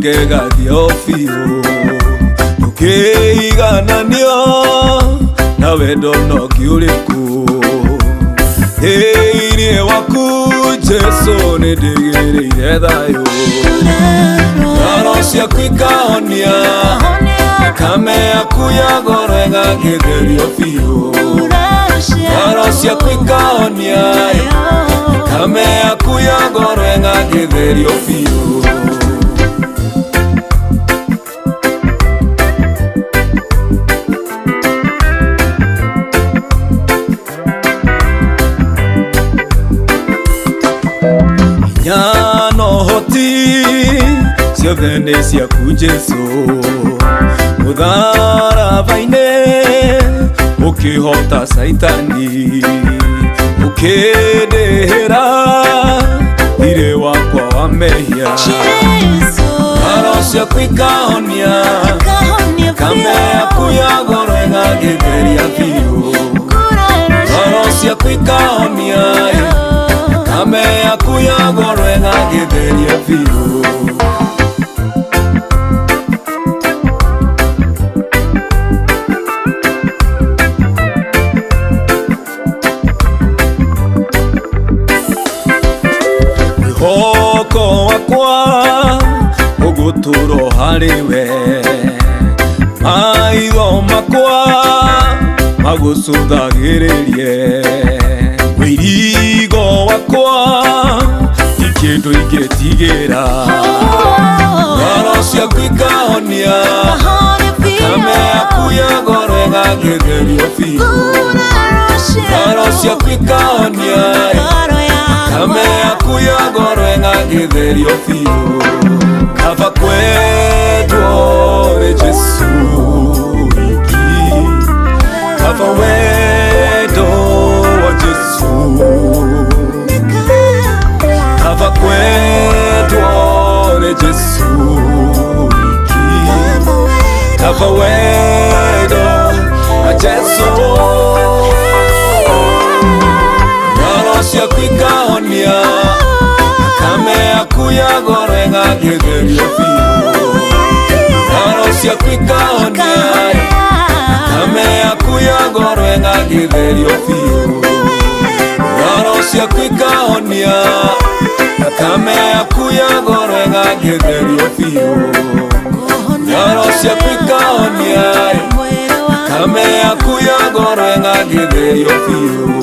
ngega diofio tukigananio na wendo no kiuriku Iri waku Jesu nidigirire thayo Nguraro ciaku ikahonia Thakame yaku ya goro ĩgagĩtherio biũ Nguraro ciaku ikahonia Thakame yaku ya goro ĩgagĩtherio biũ Nyano hoti ciothe nĩ ciaku Jesu Mũtharaba-inĩ ũkĩhota Saitani ũkĩndĩhĩra thirĩ wakwa wa mehia Nguraro ciaku ikahonia Thakame yaku ya goro ĩgagĩtheria biũ Nguraro ciaku ikahonia Thakame yaku ya goro ĩgagĩtheria biũ Mwĩhoko wakwa ũgũtũũro harĩwe Maitho makwa magũcũthagĩrĩrie Wĩirigo wakwa ti kĩndũ ingĩtigĩra Nguraro ciaku ikahonia Thakame yaku ya goro ĩgagĩtherio biũ Nguraro ciaku ikahonia Thakame yaku ya goro ĩgagĩtherio biũ Kaba kwendwo nĩ Jesu wiki Kaba wendo wa Jesu Kaba kwendwo nĩ Jesu wiki Kaba wendo wa Jesu Nguraro ciaku ikahonia Thakame yaku ya goro ĩgagĩtherio biũ Nguraro ciaku ikahonia Thakame yaku ya goro ĩgagĩtherio biũ Nguraro ciaku ikahonia Thakame yaku ya goro ĩgagĩtherio biũ Nguraro ciaku ikahonia Thakame yaku ya goro ĩgagĩtherio biũ